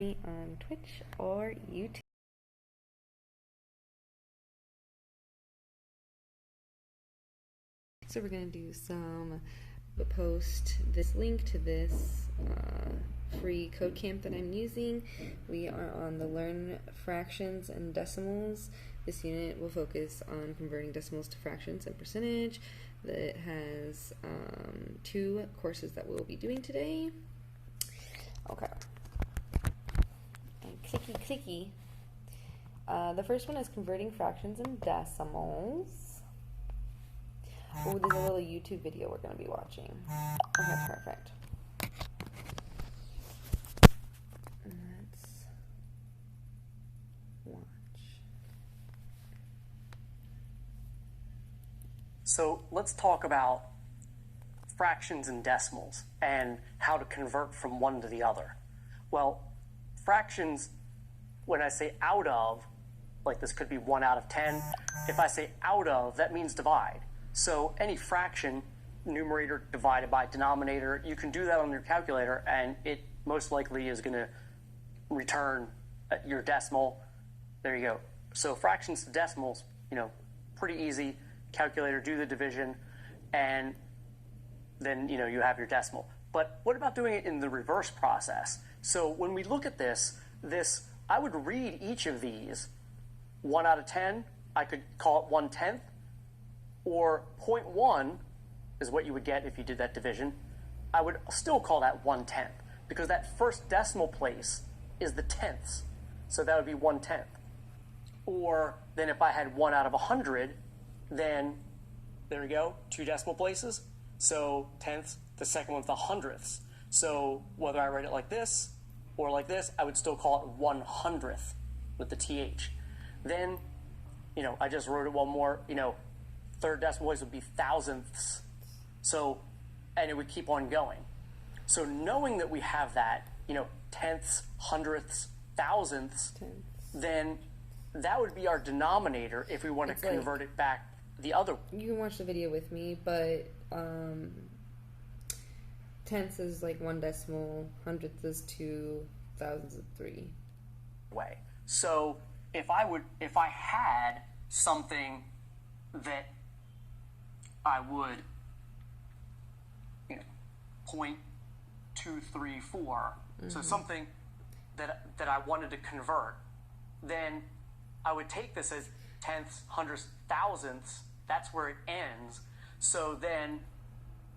me on Twitch or YouTube. So we're going to do post this link to this free code camp that I'm using. We are on the Learn Fractions and Decimals. This unit will focus on converting decimals to fractions and percentage. It has 2 courses that we'll be doing today. Okay. And clicky. The first one is converting fractions and decimals. Oh, there's a little YouTube video we're going to be watching. Okay, perfect. Let's watch. So let's talk about fractions and decimals and how to convert from one to the other. Well, fractions, when I say out of, like this could be 1 out of 10. If I say out of, that means divide. So any fraction, numerator divided by denominator, you can do that on your calculator and it most likely is going to return your decimal. There you go. So fractions to decimals, pretty easy. Calculator, do the division, and then you have your decimal. But what about doing it in the reverse process? So when we look at this, I would read each of these. 1 out of 10, I could call it 1/10, or 0.1 is what you would get if you did that division. I would still call that 1/10 because that first decimal place is the tenths. So that would be 1/10. Or then if I had 1 out of 100, then there we go, 2 decimal places. So tenths, the second one's the hundredths. So whether I write it like this or like this, I would still call it 100th with the th. Then, I just wrote it one more, third decimal place would be thousandths. So, and it would keep on going. So knowing that we have that, tenths, hundredths, thousandths, then that would be our denominator if we want to convert it back the other. You can watch the video with me, but tenths is like 1 decimal, hundredths is 2, thousands is 3. Way. So if I had something that I would, 0.234, so something that I wanted to convert, then I would take this as tenths, hundredths, thousandths. That's where it ends. So then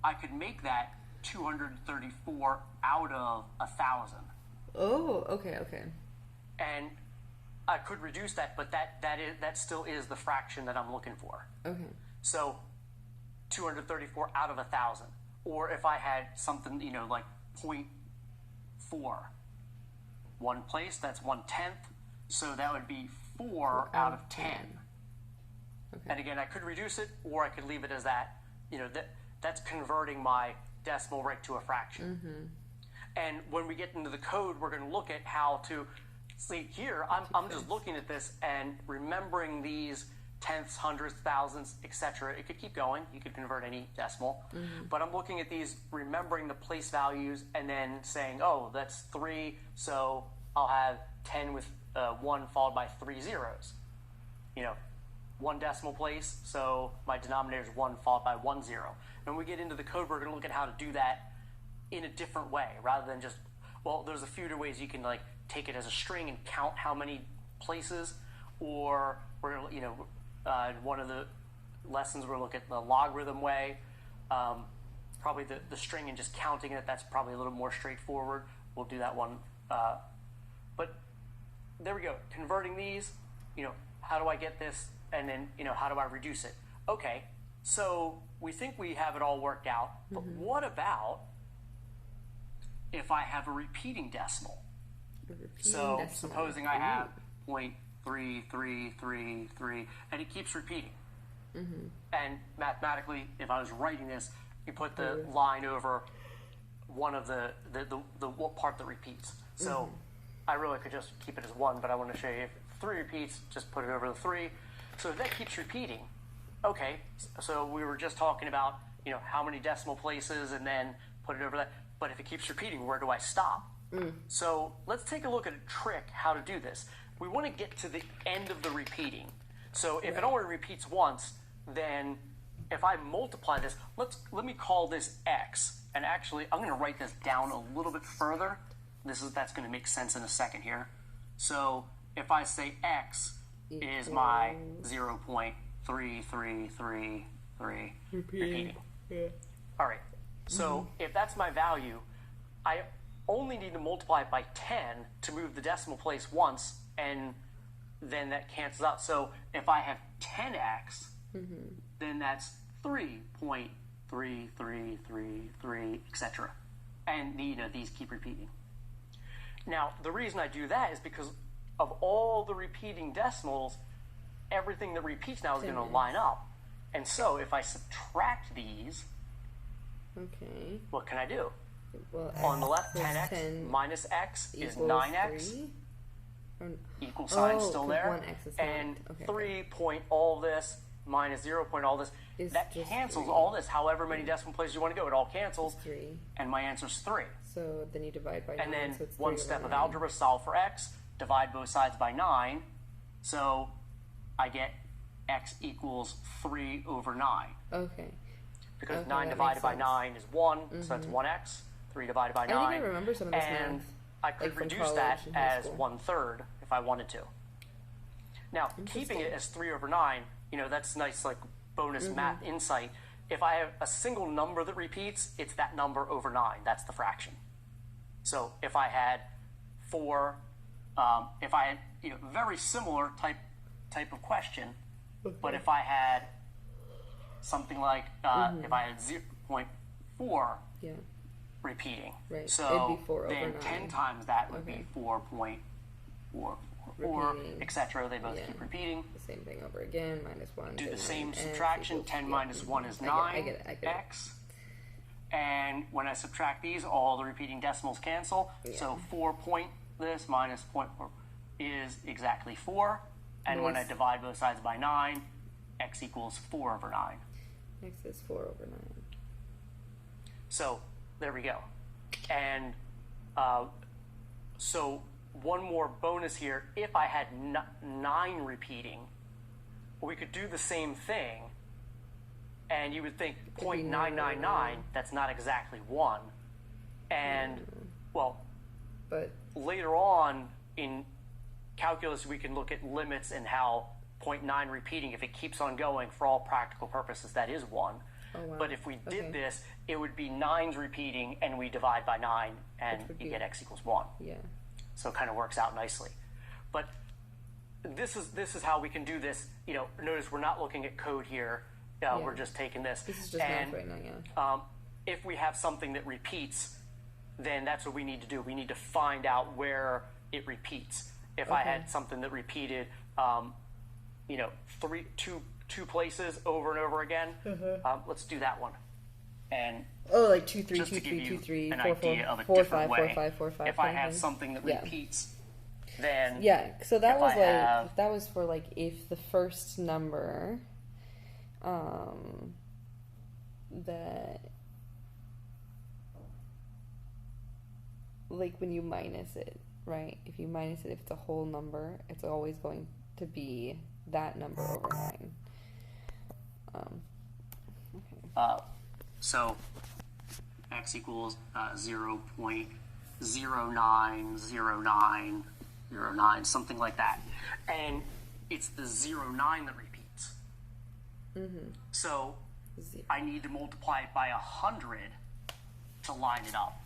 I could make that 234 out of 1,000. Oh, okay. And I could reduce that, but that still is the fraction that I'm looking for. Okay. So 234 out of 1,000. Or if I had something, like 0.4. One place, that's 1/10. So that would be 4 out of 10. Okay. And again, I could reduce it, or I could leave it as that. That's converting my decimal right to a fraction. Mm-hmm. And when we get into the code, we're going to look at how to see here. I'm just looking at this and remembering these tenths, hundredths, thousands, etc. It could keep going. You could convert any decimal. Mm-hmm. But I'm looking at these, remembering the place values, and then saying, oh, that's 3, so I'll have 10 with 1 followed by 3 zeros. 1 decimal place, so my denominator is 1 followed by 1 0. And when we get into the code, we're going to look at how to do that in a different way, rather than just, there's a few different ways you can take it as a string and count how many places, or we're going to, one of the lessons we're going to look at the logarithm way, probably the string and just counting it. That's probably a little more straightforward. We'll do that one. But there we go. Converting these, how do I get this? And then, how do I reduce it? Okay, so we think we have it all worked out, but what about if I have a repeating decimal? Supposing I have 0.3333, and it keeps repeating. Mm-hmm. And mathematically, if I was writing this, you put the line over one of the part that repeats. So I really could just keep it as 1, but I want to show you if 3 repeats, just put it over the 3. So if that keeps repeating, okay, so we were just talking about, how many decimal places and then put it over that. But if it keeps repeating, where do I stop? So let's take a look at a trick how to do this. We want to get to the end of the repeating. So if it only repeats once, then if I multiply this, let me call this x. And actually, I'm going to write this down a little bit further. That's going to make sense in a second here. So if I say x is my 0.3333 repeating. Yeah. All right. So if that's my value, I only need to multiply it by 10 to move the decimal place once, and then that cancels out. So if I have 10x, then that's 3.3333, etc. And these keep repeating. Now, the reason I do that is because of all the repeating decimals, everything that repeats now is going to line up. And so if I subtract these, what can I do? Well, on the left, 10x minus x is 9x. Equal sign still there. And 3 point all this minus 0 point all this. That cancels all this. However many decimal places you want to go, it all cancels. And my answer is 3. So then you divide by 9. And then so it's one step of algebra, solve for x, divide both sides by 9. So I get x equals 3 over 9. Okay. Because 9 divided by 9 is 1, so that's 1x. 3 divided by 9. I think I remember some of this and math. I could reduce that as 1/3 if I wanted to. Now, keeping it as 3 over 9, that's nice, like bonus math insight. If I have a single number that repeats, it's that number over 9. That's the fraction. So if I had 4, if I had very similar type of question, but if I had something like if I had 0.4 repeating, so it'd be 4 then over 9. 10 times that would be 4.4, etc. They both keep repeating. The same thing over again, minus 1. Do the same subtraction. 10 minus 1 is 9. I get it. X. And when I subtract these, all the repeating decimals cancel. So 4 point this minus 0.4 is exactly 4. And when I divide both sides by 9, x equals 4 over 9. X is 4 over 9. So there we go. And so one more bonus here. If I had 9 repeating, we could do the same thing. And you would think 0.999, that's not exactly 1. And, but later on in calculus, we can look at limits and how 0.9 repeating, if it keeps on going, for all practical purposes, that is 1. Oh, wow. But if we did this, it would be 9's repeating, and we divide by 9, and you get x equals 1. Yeah. So it kind of works out nicely. But this is how we can do this. Notice we're not looking at code here. We're just taking this. This is just math right now, if we have something that repeats, then that's what we need to do. We need to find out where it repeats. If I had something that repeated, two places over and over again, let's do that one. And like 2 3 just 2 to give 3 2 you 3 an 4 idea 4 of a 4 different 5 way. 4 5 4 5. If I have something that repeats, then so that was that was for like if the first number that like when you minus it, right? If you minus it, if it's a whole number, it's always going to be that number over 9. So x equals 0.090909, something like that. And it's the 09 that repeats. So I need to multiply it by 100 to line it up.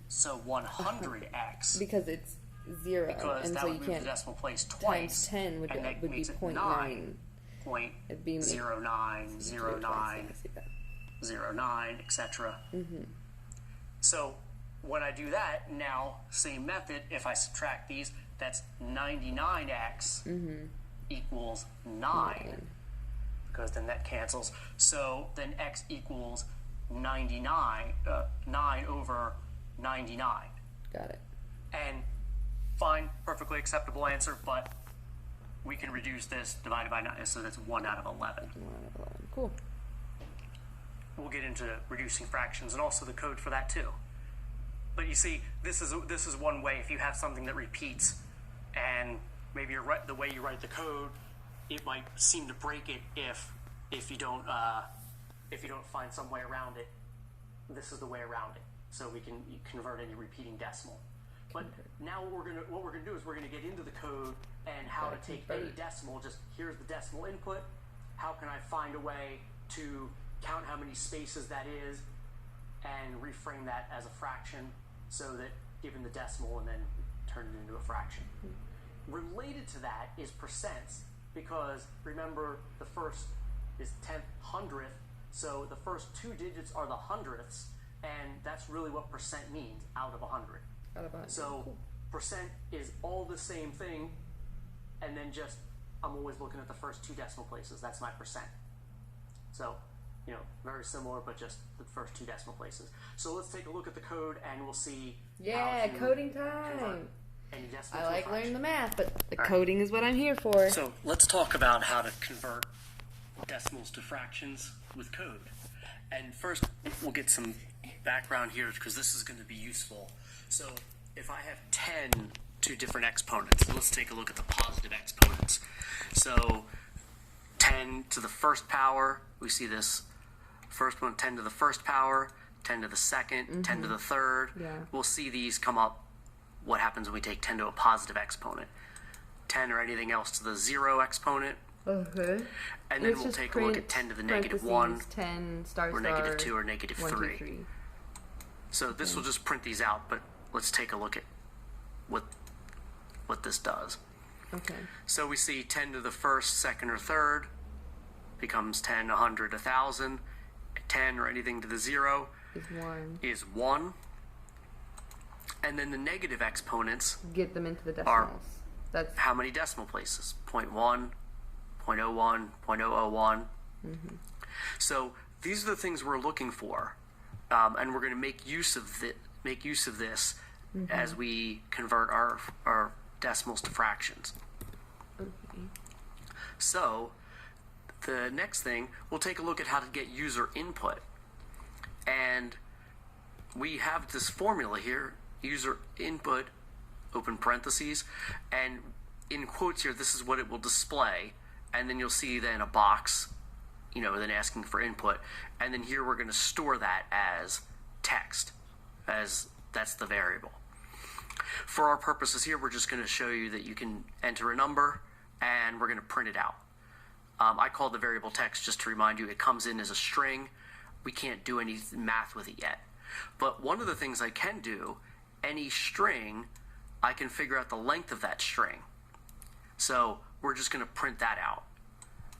So 100x. Because it's 0. Because and that so would you move can't, the decimal place twice. times 10 would be 0.9. It'd be 0.090909, etc. So when I do that, now same method. If I subtract these, that's 99x equals 9, because then that cancels. So then x equals 99, 9 over 99. Got it. And fine, perfectly acceptable answer, but we can reduce this divided by 9, so that's 1 out of 11. 1 out of 11. Cool. We'll get into reducing fractions and also the code for that too. But you see, this is one way. If you have something that repeats, and maybe the way you write the code, it might seem to break it if you don't find some way around it. This is the way around it. So we can convert any repeating decimal. But now what we're gonna do is we're gonna get into the code and how to take any decimal. Just here's the decimal input. How can I find a way to count how many spaces that is and reframe that as a fraction so that given the decimal and then turn it into a fraction. Related to that is percents, because remember the first is 10th, 100th, so the first two digits are the hundredths, and that's really what percent means, out of 100. Out of 100. So cool. Percent is all the same thing, and then just I'm always looking at the first two decimal places. That's my percent. So, very similar, but just the first two decimal places. So let's take a look at the code, and we'll see. Yeah, coding time. I like learning the math, but the coding is what I'm here for. So let's talk about how to convert decimals to fractions with code. And first, we'll get some background here because this is going to be useful. So if I have 10 two different exponents, let's take a look at the positive exponents. So 10 to the first power, we see this first one, 10 to the first power, 10 to the second, 10 to the third. Yeah. We'll see these come up, what happens when we take 10 to a positive exponent. 10 or anything else to the 0 exponent. Okay. And then we'll take a look at 10 to the negative 1, 10 star or negative 2, or negative 1, 2, 3. 3. So this will just print these out, but let's take a look at what this does. Okay. So we see 10 to the first, second, or third becomes 10, 100, 1,000. 10 or anything to the 0 is 1. And then the negative exponents get them into the decimals. That's how many decimal places? 0.1, 0.01, 0.001. So these are the things we're looking for, and we're going to make use of this as we convert our decimals to fractions. Okay. So the next thing, we'll take a look at how to get user input. And we have this formula here, user input, open parentheses, and in quotes here, this is what it will display. And then you'll see then a box, then asking for input. And then here we're going to store that as text, as that's the variable. For our purposes here, we're just going to show you that you can enter a number, and we're going to print it out. I call the variable text just to remind you it comes in as a string. We can't do any math with it yet. But one of the things I can do, any string, I can figure out the length of that string. So we're just going to print that out.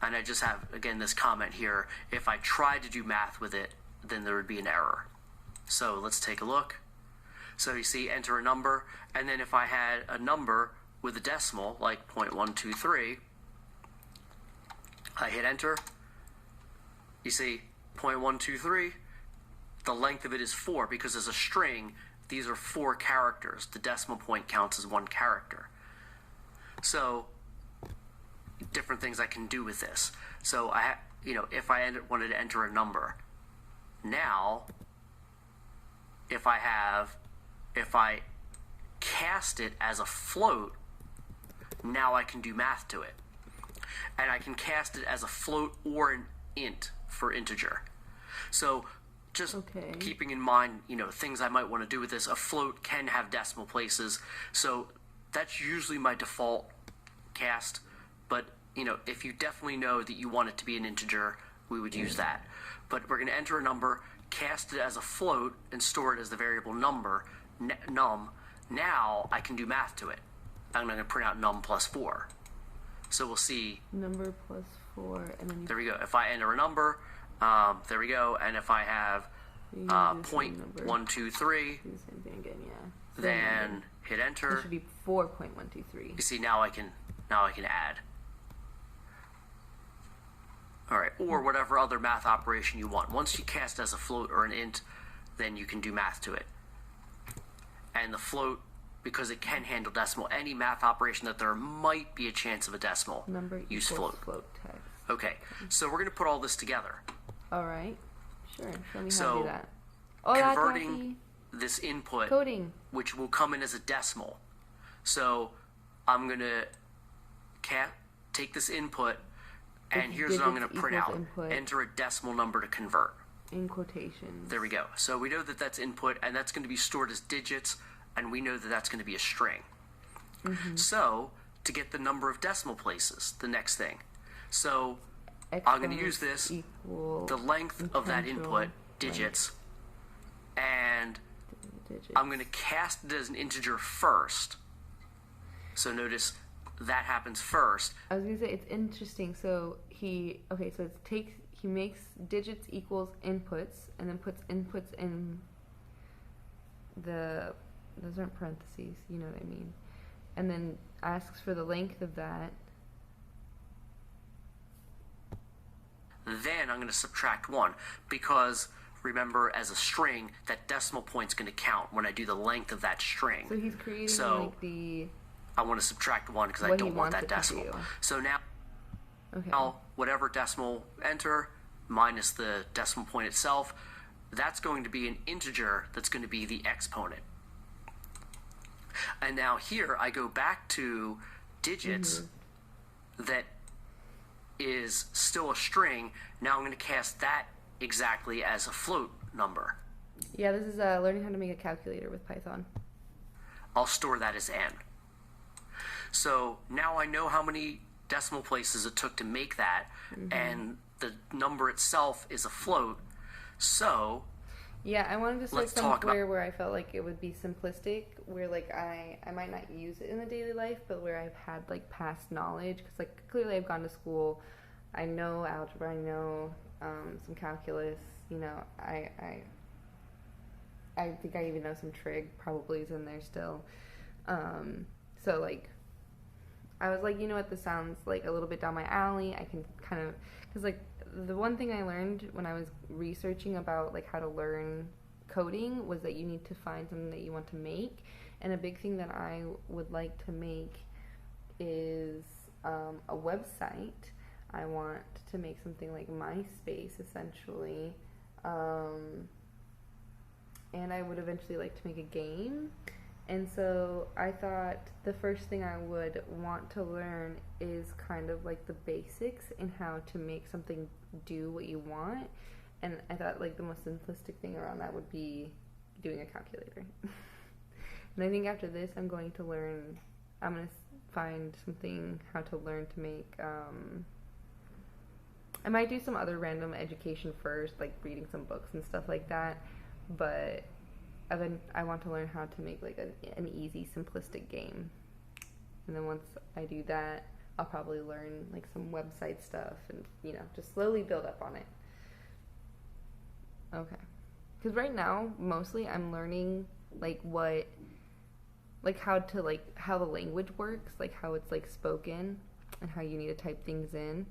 And I just have, again, this comment here. If I tried to do math with it, then there would be an error. So let's take a look. So you see, enter a number. And then if I had a number with a decimal, like 0.123, I hit enter. You see 0.123, the length of it is 4 because as a string, these are 4 characters. The decimal point counts as 1 character. So different things I can do with this. So if I wanted to enter a number, now if I cast it as a float, now I can do math to it. And I can cast it as a float or an int for integer. So just keeping in mind, things I might want to do with this, a float can have decimal places. So that's usually my default cast. But, if you definitely know that you want it to be an integer, we would use that. But we're going to enter a number, cast it as a float, and store it as the variable number, num. Now I can do math to it. I'm going to print out num plus 4. So we'll see. Number plus 4, and then there we go. If I enter a number, there we go. And if I have 0.123, do the same thing again, yeah. Then hit enter. It should be 4.123. You see, now I can add. All right, or whatever other math operation you want. Once you cast as a float or an int, then you can do math to it. And the float, because it can handle decimal, any math operation that there might be a chance of a decimal, Number use equals float. text. Okay, so we're going to put all this together. All right. Sure. Show me how So, to do that. Oh, converting this input, Coding. which will come in as a decimal. So I'm going to take this input, and here's what I'm going to print out. Input. Enter a decimal number to convert. In quotations. There we go. So we know that that's input, and that's going to be stored as digits, and we know that that's going to be a string. So to get the number of decimal places, the next thing. So I'm going to use this, the length of that input, digits, and I'm going to cast it as an integer first. So notice that happens first. I was going to say, it's interesting. So he makes digits equals inputs, and then puts inputs in those aren't parentheses, you know what I mean, and then asks for the length of that. Then I'm going to subtract 1, because remember, as a string, that decimal point's going to count when I do the length of that string. So he's creating I want to subtract 1 because I don't want that decimal. So now, whatever decimal enter minus the decimal point itself, that's going to be an integer that's going to be the exponent. And now here I go back to digits that is still a string. Now I'm going to cast that exactly as a float number. Yeah, this is learning how to make a calculator with Python. I'll store that as n. So now I know how many decimal places it took to make that, and the number itself is a float. So yeah, I wanted to start somewhere where I felt like it would be simplistic, where like I might not use it in the daily life, but where I've had like past knowledge, because like clearly I've gone to school, I know algebra, I know some calculus, you know, I think I even know some trig probably is in there still. So like I was like, you know what, this sounds like a little bit down my alley. I can kind of, because like the one thing I learned when I was researching about like how to learn coding was that you need to find something that you want to make. And a big thing that I would like to make is a website. I want to make something like MySpace essentially, and I would eventually like to make a game. And so I thought the first thing I would want to learn is kind of like the basics in how to make something do what you want. And I thought like the most simplistic thing around that would be doing a calculator. And I think after this I'm going to find something how to learn to make, I might do some other random education first, like reading some books and stuff like that, but I want to learn how to make like an easy, simplistic game. And then once I do that, I'll probably learn like some website stuff and, you know, just slowly build up on it. Okay. Because right now, mostly I'm learning like how the language works, like how it's like spoken and how you need to type things in.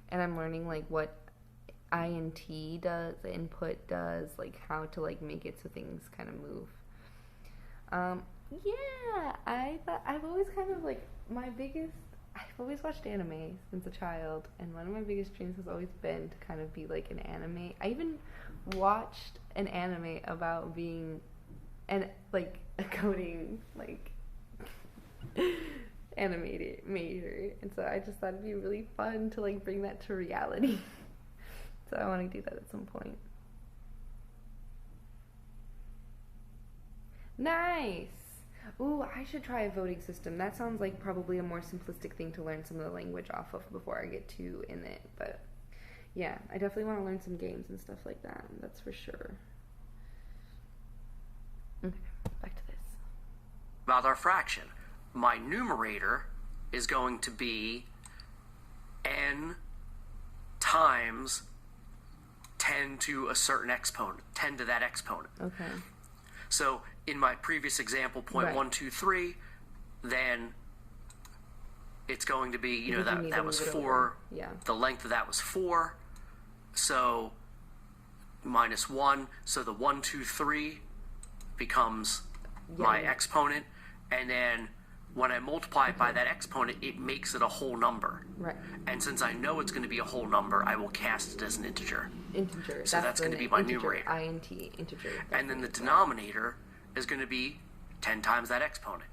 And I'm learning like what int does, the input does, like how to like make it so things kind of move. Yeah, I've always kind of like I've always watched anime since a child, and one of my biggest dreams has always been to kind of be like an anime. I even watched an anime about being a coding like animator, and so I just thought it'd be really fun to like bring that to reality. So I want to do that at some point. Nice! Ooh, I should try a voting system. That sounds like probably a more simplistic thing to learn some of the language off of before I get too in it. But yeah, I definitely want to learn some games and stuff like that. That's for sure. Okay, back to this. About our fraction, my numerator is going to be n times 10 to a certain exponent, 10 to that exponent. Okay. So in my previous example, 0.123, then it's going to be, you know, that was 4. Yeah. The length of that was 4. So minus 1. So the 123 becomes my exponent. And then when I multiply it by that exponent, it makes it a whole number. Right. And since I know it's going to be a whole number, I will cast it as an integer. Integer. So that's going to be my numerator. INT, integer. And then the denominator is going to be 10 times that exponent.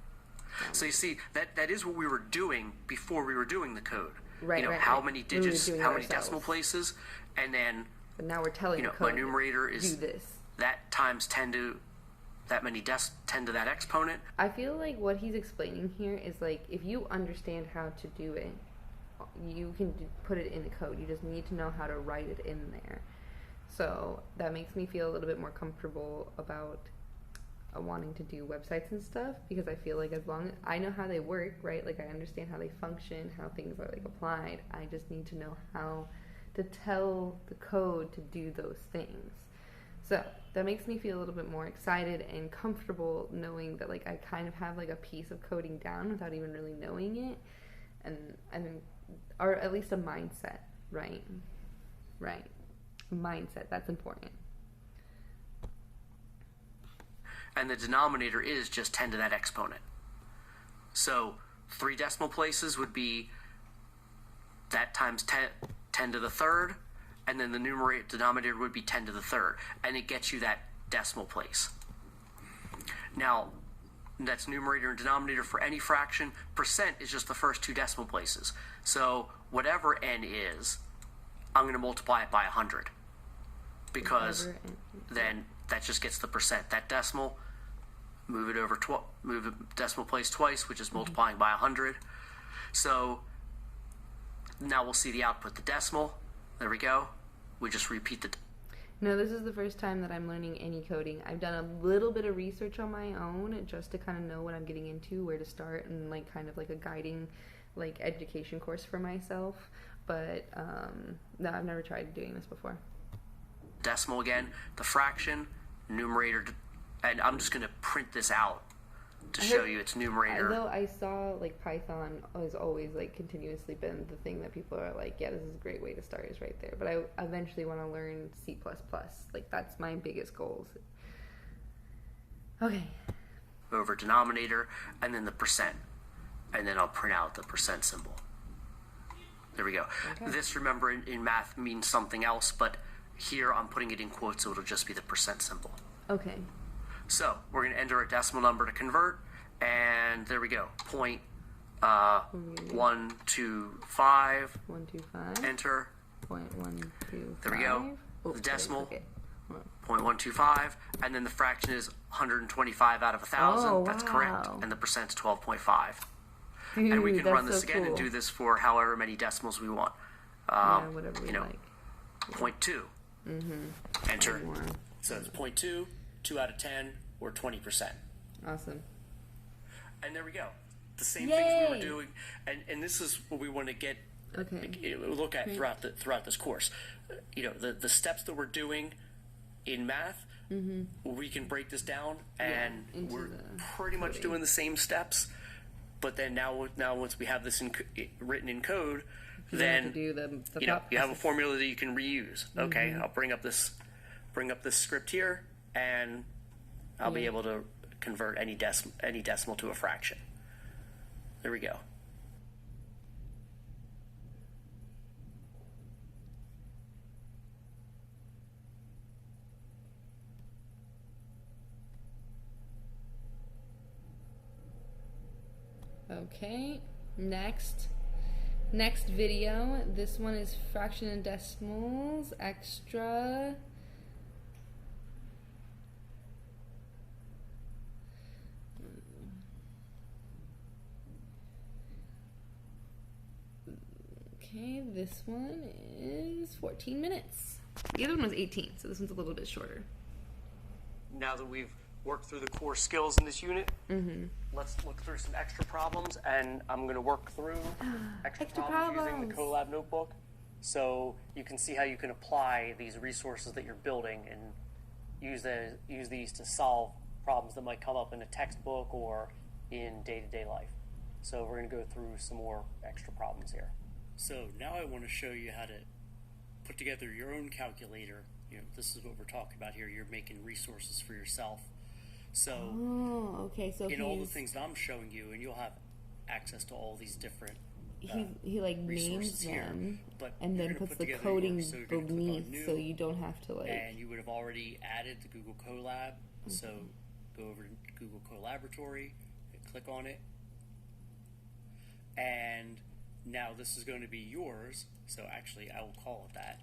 So you see, that is what we were doing before we were doing the code. Right, how many digits, how many decimal places, and then, but now we're telling the my code numerator is do this. that times 10 to that many 10 to that exponent. I feel like what he's explaining here is like, if you understand how to do it, you can put it in the code. You just need to know how to write it in there. So that makes me feel a little bit more comfortable about wanting to do websites and stuff, because I feel like as long as I know how they work, right, like I understand how they function, how things are like applied, I just need to know how to tell the code to do those things. So that makes me feel a little bit more excited and comfortable knowing that like I kind of have like a piece of coding down without even really knowing it, and or at least a mindset, right, mindset, that's important. And the denominator is just 10 to that exponent. So 3 decimal places would be that times 10 to the third, and then the denominator would be 10 to the third, and it gets you that decimal place. Now, that's numerator and denominator for any fraction. Percent is just the first 2 decimal places. So whatever n is, I'm going to multiply it by 100, because then that just gets the percent. That decimal, move it over, move the decimal place twice, which is multiplying by 100. So now we'll see the output, the decimal. There we go. We just repeat the. No, this is the first time that I'm learning any coding. I've done a little bit of research on my own just to kind of know what I'm getting into, where to start, and like kind of like a guiding like education course for myself. But no, I've never tried doing this before. Decimal again, the fraction, numerator, and I'm just going to print this out to show you its numerator. Though I saw like Python has always like continuously been the thing that people are like, yeah, this is a great way to start, is right there. But I eventually want to learn C++. Like that's my biggest goals. Okay. Over denominator, and then the percent, and then I'll print out the percent symbol. There we go. Okay. This, remember, in math means something else, but here I'm putting it in quotes, so it'll just be the percent symbol. Okay. So we're going to enter a decimal number to convert, and there we go. 125. 125. Enter. 0.125. There we go. Oh, the decimal. Okay. 0.125, and then the fraction is 125 out of 1,000. Oh, that's wow. correct, and the percent's 12.5. Dude, and we can run this so again cool. and do this for however many decimals we want. Whatever we like. 0.2. Mm-hmm. Enter. So it's 0.2, 2 out of 10, or 20%. Awesome. And there we go. The same things we were doing, and this is what we want to get look at throughout this course. The steps that we're doing in math, we can break this down, and we're pretty much doing the same steps. But then now once we have this written in code, then do the you have a formula that you can reuse. Okay, I'll bring up this script here, and I'll be able to convert any decimal to a fraction. There we go. Okay, next video. This one is fraction and decimals, extra. Okay, this one is 14 minutes. The other one was 18, so this one's a little bit shorter. Now that we've worked through the core skills in this unit, let's look through some extra problems, and I'm going to work through extra problems using the Colab notebook, so you can see how you can apply these resources that you're building and use these to solve problems that might come up in a textbook or in day-to-day life. So we're going to go through some more extra problems here. So now I want to show you how to put together your own calculator. This is what we're talking about here. You're making resources for yourself. So so in all the things that I'm showing you, and you'll have access to all these different he like names here, them but and then puts the coding beneath, so you don't have to like. And you would have already added the Google Colab, so go over to Google Collaboratory, click on it, and now this is going to be yours, so actually I will call it that.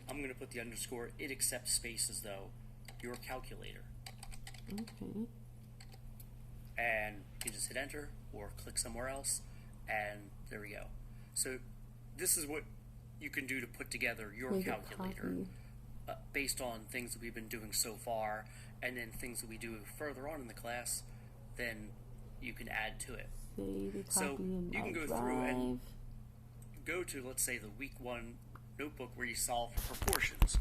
I'm going to put the underscore. It accepts spaces though. Your calculator. Okay. And you can just hit enter or click somewhere else, and there we go. So this is what you can do to put together your calculator based on things that we've been doing so far, and then things that we do further on in the class, then you can add to it. So you can go through and go to, let's say, the week 1 notebook where you solve proportions.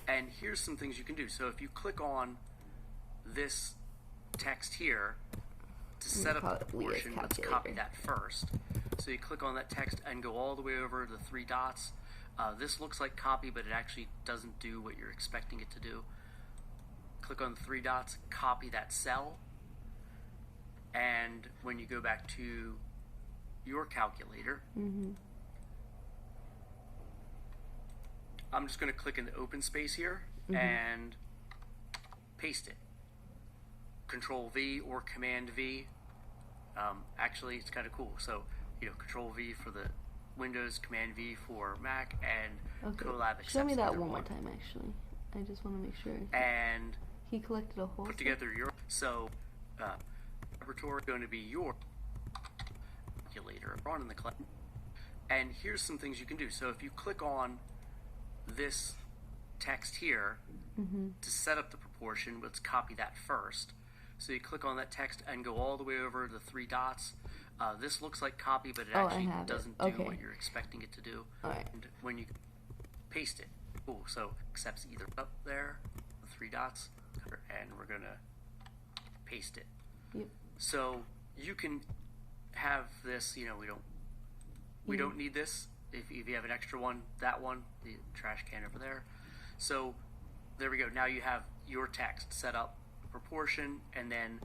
And here's some things you can do. So if you click on this text here to set up the proportion, let's copy that first. So you click on that text and go all the way over the 3 dots. This looks like copy, but it actually doesn't do what you're expecting it to do. Click on the 3 dots, copy that cell, and when you go back to your calculator, I'm just going to click in the open space here and paste it. Control V or Command V. Actually, it's kind of cool. So, Control V for the Windows, Command V for Mac, and Colab accepts Show me that either one more time, actually. I just want to make sure. And he collected a whole put together your laboratory going to be your calculator run in the class. And here's some things you can do. So if you click on this text here to set up the proportion, let's copy that first. So you click on that text and go all the way over the 3 dots. This looks like copy, but it actually doesn't do what you're expecting it to do. And when you paste it, cool. So accepts either up there, the 3 dots, and we're gonna paste it. Yep. So you can have this. We don't need this. If you have an extra one, that one, the trash can over there. So there we go. Now you have your text set up, proportion, and then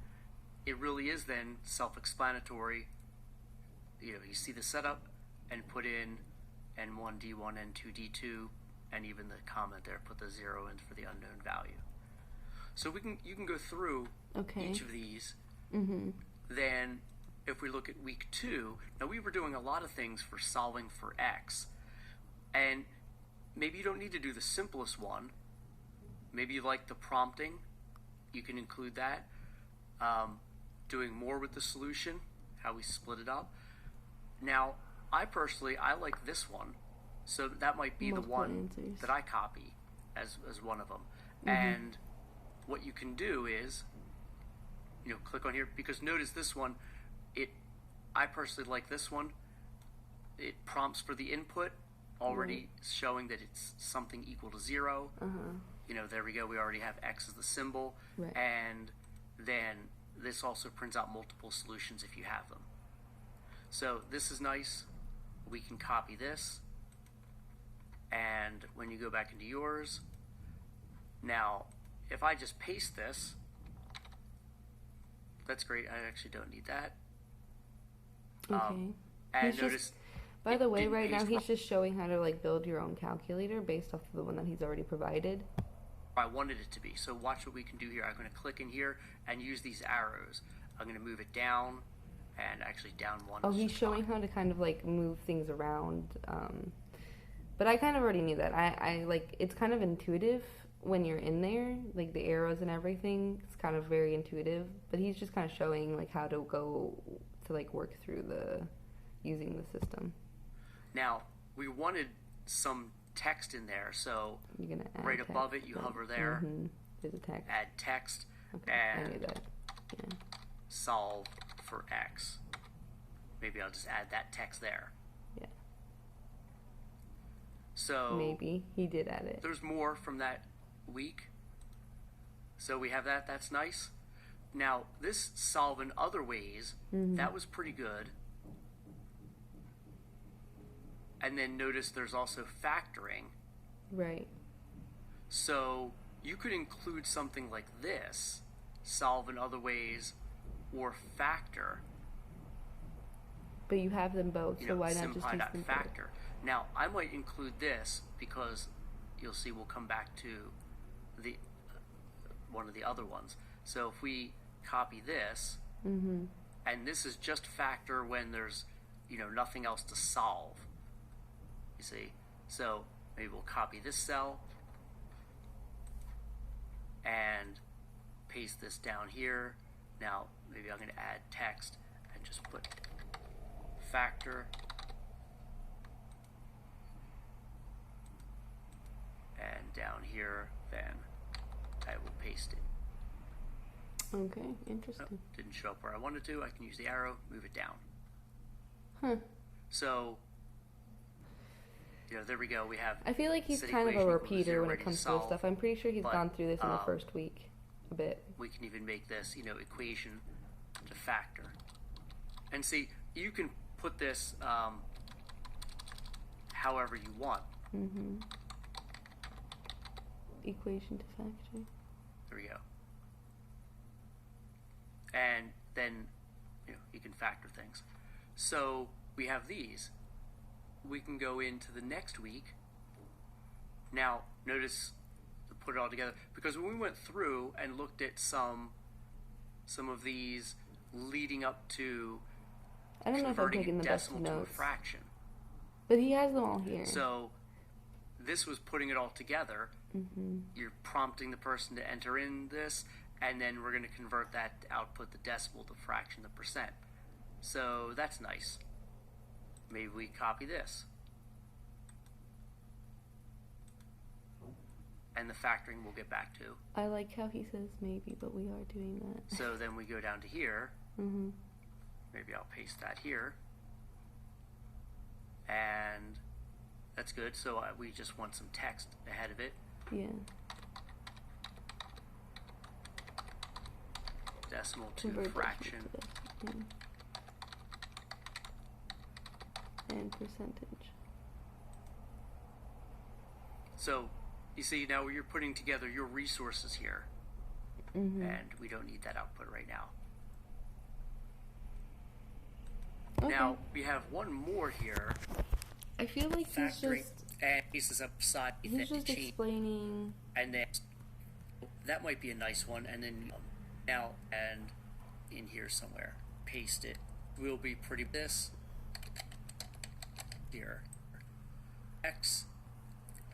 it really is then self-explanatory. You see the setup and put in N1, D1, N2, D2, and even the comment there, put the 0 in for the unknown value. So you can go through each of these. Then if we look at week 2, now we were doing a lot of things for solving for X, and maybe you don't need to do the simplest one. Maybe you like the prompting, you can include that. Doing more with the solution, how we split it up. Now, I like this one, so that might be the one that I copy as one of them. And what you can do is, click on here, because notice this one, I personally like this one. It prompts for the input, already showing that it's something equal to 0. There we go, we already have X as the symbol, and then this also prints out multiple solutions if you have them. So this is nice. We can copy this, and when you go back into yours, now if I just paste this, that's great. I actually don't need that. And notice, by the way, right now he's just showing how to build your own calculator based off of the one that he's already provided. I wanted it to be. So watch what we can do here. I'm going to click in here and use these arrows. I'm going to move it down, and actually down one. Oh, he's showing how to kind of move things around. But I kind of already knew that. I it's kind of intuitive when you're in there, the arrows and everything. It's kind of very intuitive. But he's just kind of showing how to go to work through using the system. Now we wanted some text in there, so you're gonna add right above it you hover there, there's a text. Add text, I knew that. Solve for X. Maybe I'll just add that text there. Yeah. So maybe he did add it. There's more from that week. So we have that. That's nice. Now this solve in other ways, that was pretty good. And then notice there's also factoring. Right. So you could include something like this, solve in other ways, or factor. But you have them both, so why not just use them factor? Now I might include this because you'll see we'll come back to the one of the other ones. So if we copy this, Mm-hmm. and this is just factor when there's, nothing else to solve. You see? So maybe we'll copy this cell and paste this down here. Now maybe I'm going to add text and just put factor and down here, then I will paste it. Okay, interesting. Oh, didn't show up where I wanted to. I can use the arrow, move it down. Huh. So, there we go. We have. I feel like he's set kind of a equation equals repeater 0 when it ready to comes to solve, this stuff. I'm pretty sure he's but, gone through this in the first week a bit. We can even make this, equation to factor. And see, you can put this however you want. Mm-hmm. Equation to factor. There we go. And then, you can factor things. So we have these. We can go into the next week. Now, notice to put it all together, because when we went through and looked at some of these leading up to I don't know if I'm converting taking a the best decimal to a notes, fraction. but he has them all here. So this was putting it all together. Mm-hmm. You're prompting the person to enter in this, and then we're going to convert that to output the decimal, the fraction, the percent. So that's nice. Maybe we copy this. And the factoring we'll get back to. I like how he says maybe, but we are doing that. So then we go down to here. Mm-hmm. Maybe I'll paste that here. And that's good. So we just want some text ahead of it. Yeah. Decimal to Convert fraction. to decimal. And percentage. So you see, now you're putting together your resources here. Mm-hmm. And we don't need that output right now. Okay. Now we have one more here. I feel like Factoring and pieces upside. he's just explaining. And then that might be a nice one. And then now and in here somewhere, paste it. Will be pretty this here. X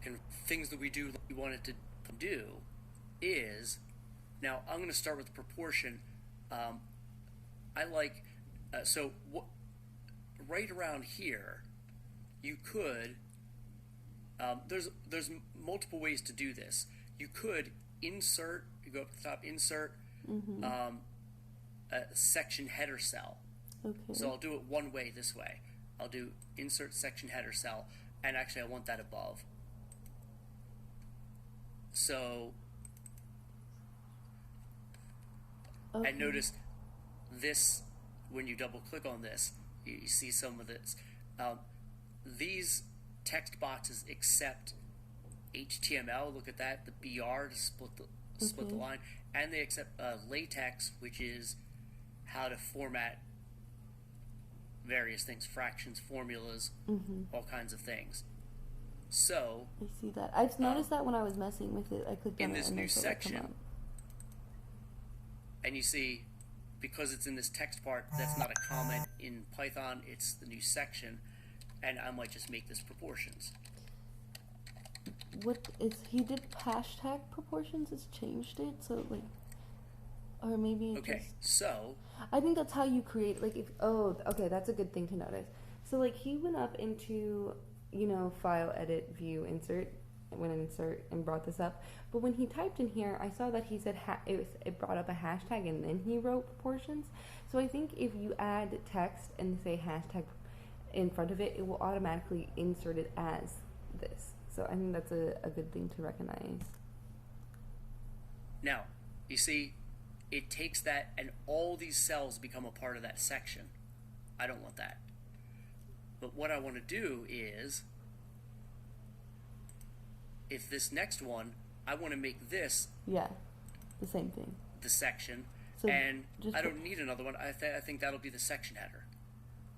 and things that we do like we wanted to do is now I'm going to start with proportion. I like so what right around here you could there's multiple ways to do this. You could insert, you go up to the top, insert Mm-hmm. a section header cell. Okay. So I'll do it one way this way. I'll do insert section header cell, and actually I want that above. So, Okay. and notice this, when you double click on this, you see some of this. These text boxes accept HTML, look at that, the BR to split the line, and they accept LaTeX, which is how to format various things, fractions, formulas, all kinds of things. So I see that. I've noticed that when I was messing with it, I clicked in on it this and new then it would come section, up. and you see, because it's in this text part, that's not a comment in Python, it's the new section, and I might just make this proportions. What is he did hashtag proportions? It's changed it so like, or maybe it Okay, just. so I think that's how you create like if okay, that's a good thing to notice. So like he went up into file, edit, view, insert, went insert and brought this up. But when he typed in here, I saw that he said it brought up a hashtag and then he wrote proportions. So I think if you add text and say hashtag in front of it, it will automatically insert it as this. So I think that's a good thing to recognize. now, you see, it takes that and all these cells become a part of that section. I don't want that. But what I want to do is, if this next one, I want to make this Yeah, the same thing. the section, So and just I don't need another one. I think that'll be the section header.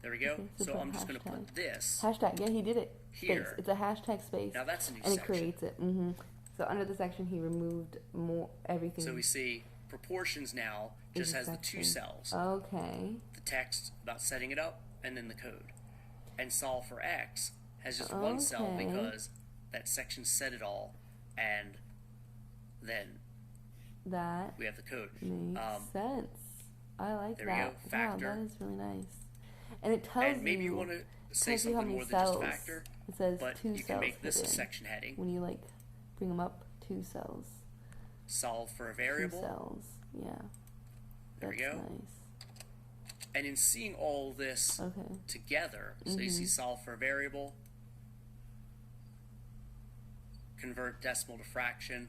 There we go. Okay, so So put I'm just going to hashtag. put this. Hashtag, yeah, he did it. Here. Space. It's a hashtag space. Now that's a new and section. it creates it. So under the section, he removed more everything. So we see proportions now just has the 2 cells. Okay. The text about setting it up, and then the code. And solve for X has just 1 cell because that section said it all, and then that we have the code. Makes sense. I like that. There we go. Factor. Wow, that is really nice. And it tells you. And maybe you want to say something more than just factor. It says but 2 cells. You can make this a section heading. When you like bring them up, 2 cells. Solve for a variable. 2 cells. Yeah. There we go. Nice. And in seeing all this together, so you see solve for a variable, convert decimal to fraction.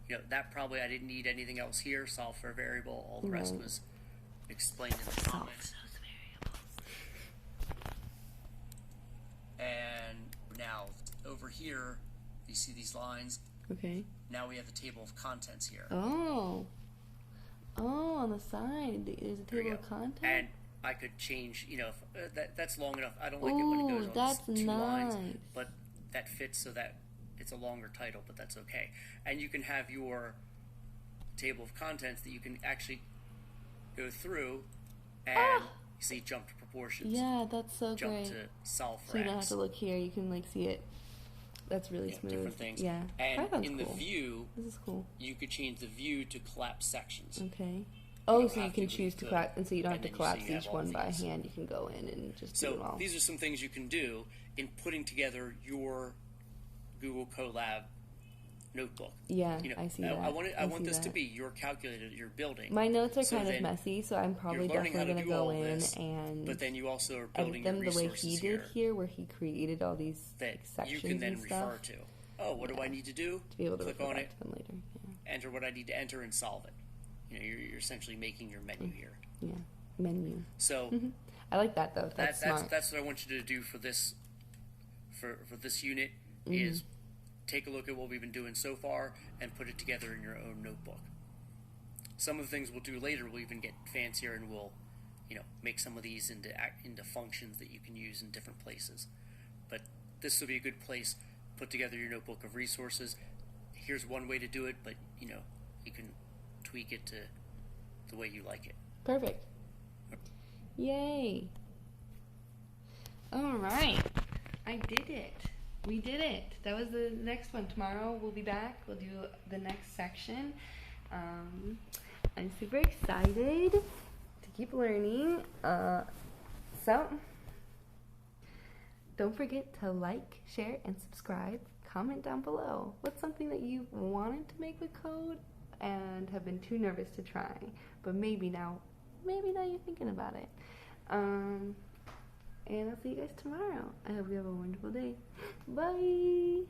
You know, that probably I didn't need anything else here. Solve for a variable. All the rest was explained in the comments. And now over here, you see these lines. Okay. Now we have the table of contents here. Oh, on the side, there's a table of contents. And I could change, you know, if, that's long enough. I don't like it when it goes on just 2 lines, but that fits so that it's a longer title, but that's okay. And you can have your table of contents that you can actually go through and you see jump to proportions. Yeah, that's so jump great. To solve for so you X. don't have to look here. You can like see it. That's really smooth. Different things. Yeah. And in the view, this is cool. You could change the view to collapse sections. Okay. Oh, so you can choose to collapse, and so you don't have to collapse each one by hand. You can go in and just do them all. So these are some things you can do in putting together your Google Colab notebook. Yeah, you know, I see that. I want this to be your calculator that you're building. My notes are kind of messy, so I'm probably definitely going to go in and but then you also are building edit them your the way resources he did here, where he created all these that sections you can then and stuff. refer to. Oh, what do I need to do? To be able to click refer on back it, to them later. Yeah. enter what I need to enter, and solve it. You know, you're essentially making your menu here. Yeah, menu. So I like that though. That's smart. That's what I want you to do for this for this unit is take a look at what we've been doing so far and put it together in your own notebook. Some of the things we'll do later will even get fancier, and we'll, you know, make some of these into functions that you can use in different places. But this will be a good place. Put together your notebook of resources. Here's one way to do it, but you know, you can tweak it to the way you like it. Perfect. Yay. All right. I did it. We did it. That was the next one. Tomorrow we'll be back. We'll do the next section. I'm super excited to keep learning. So, don't forget to like, share, and subscribe. Comment down below. What's something that you wanted to make with code and have been too nervous to try, but maybe now you're thinking about it. And I'll see you guys tomorrow. I hope you have a wonderful day. Bye!